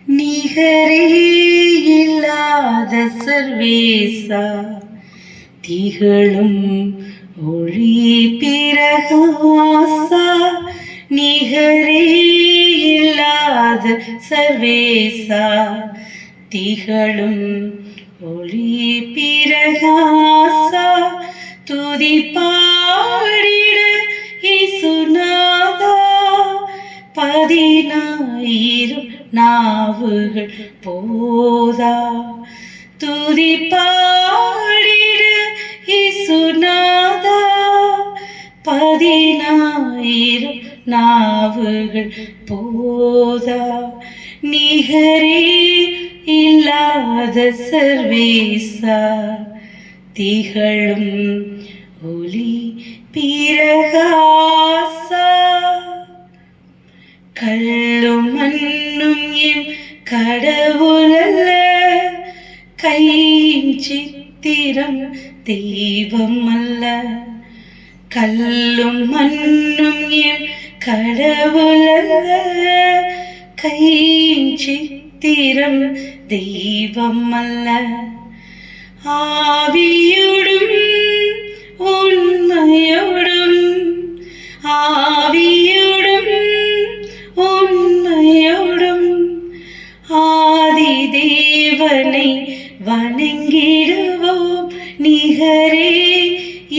நிகரே இல்லாத சர்வேசா திகழும் ஒளி பிரகாசா நிகரே இல்லாத சர்வேசா திகழும் ஒளி பிரகாசா துதி பாடிட இயேசுநாதா 10,000 நாவுகள் போதா துதி பாடிட இயேசுநாதா 10,000 நாவுகள் போதா நிகரே இல்லாத சர்வேசா திகழும் ஒளி பிரகாசா கல்லும் மண்ணும் என் கடவுளல்ல கையின் சித்திரம் தெய்வம் அல்ல கல்லும் மண்ணும் என் கடவுளல்ல கையின் சித்திரம் தெய்வம் அல்ல ஆவியோடும் உண்மையோடும் ஆவியோடும் உண்மையோடும் ஆதி தேவனை வணங்கிடுவோம் நிகரே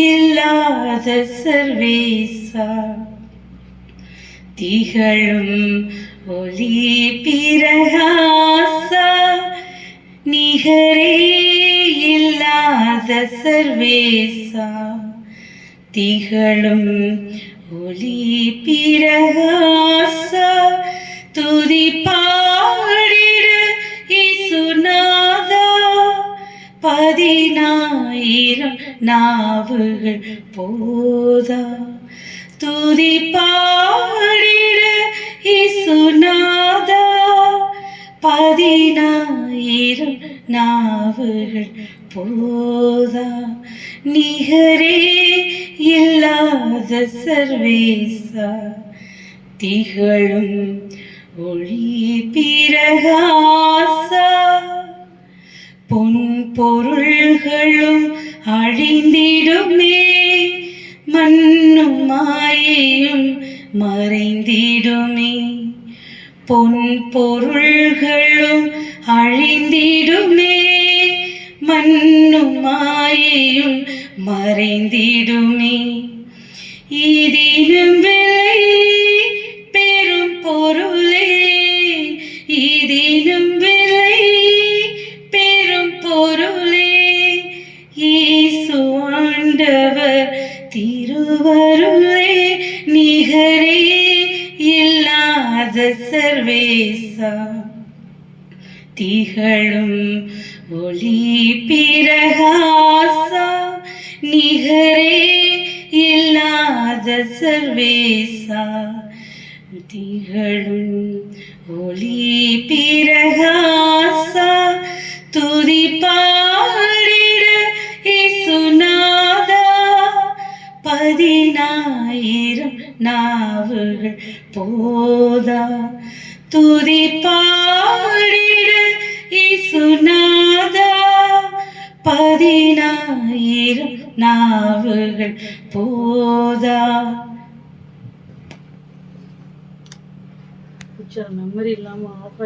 இல்லாத சர்வேசா திகழும் ஒளி பிரகாசா நிகரே இல்லாத சர்வேசா திகழும் ஒளி பிரகாசா துதி பாடிட இயேசுநாதா 10,000 நாவுகள் போதா துதி பாடிட இயேசுநாதா 10,000 நாவுகள் போதா நிகரே இல்லாத சர்வேசா திகழும் ஒளி பிரகாசா பொன் பொருள்களும் அழிந்திடுமே மண்ணும் மாயையும் மறைந்திடுமே பொன் பொருள்களும் அழிந்திடுமே மண்ணும் மாயையும் மறைந்திடுமே இதிலும் விலை பெரும் பொருளே இதிலும் விலை பெரும் பொருளே இயேசு ஆண்டவர் திருவருளே நிகரே இல்லாத சர்வேசா திகழும் ஒளி பிரகாசா நிகரே இல்லாத சர்வேசா திகழும் ஒளி பிரகாசா துதி பாடிட இயேசுநாதா 10,000 நாவுகள் போதா துதி பாடிட இயேசுநாதா 10,000 நாவுகள் போதா மெமரி இல்லாம ஆஃப்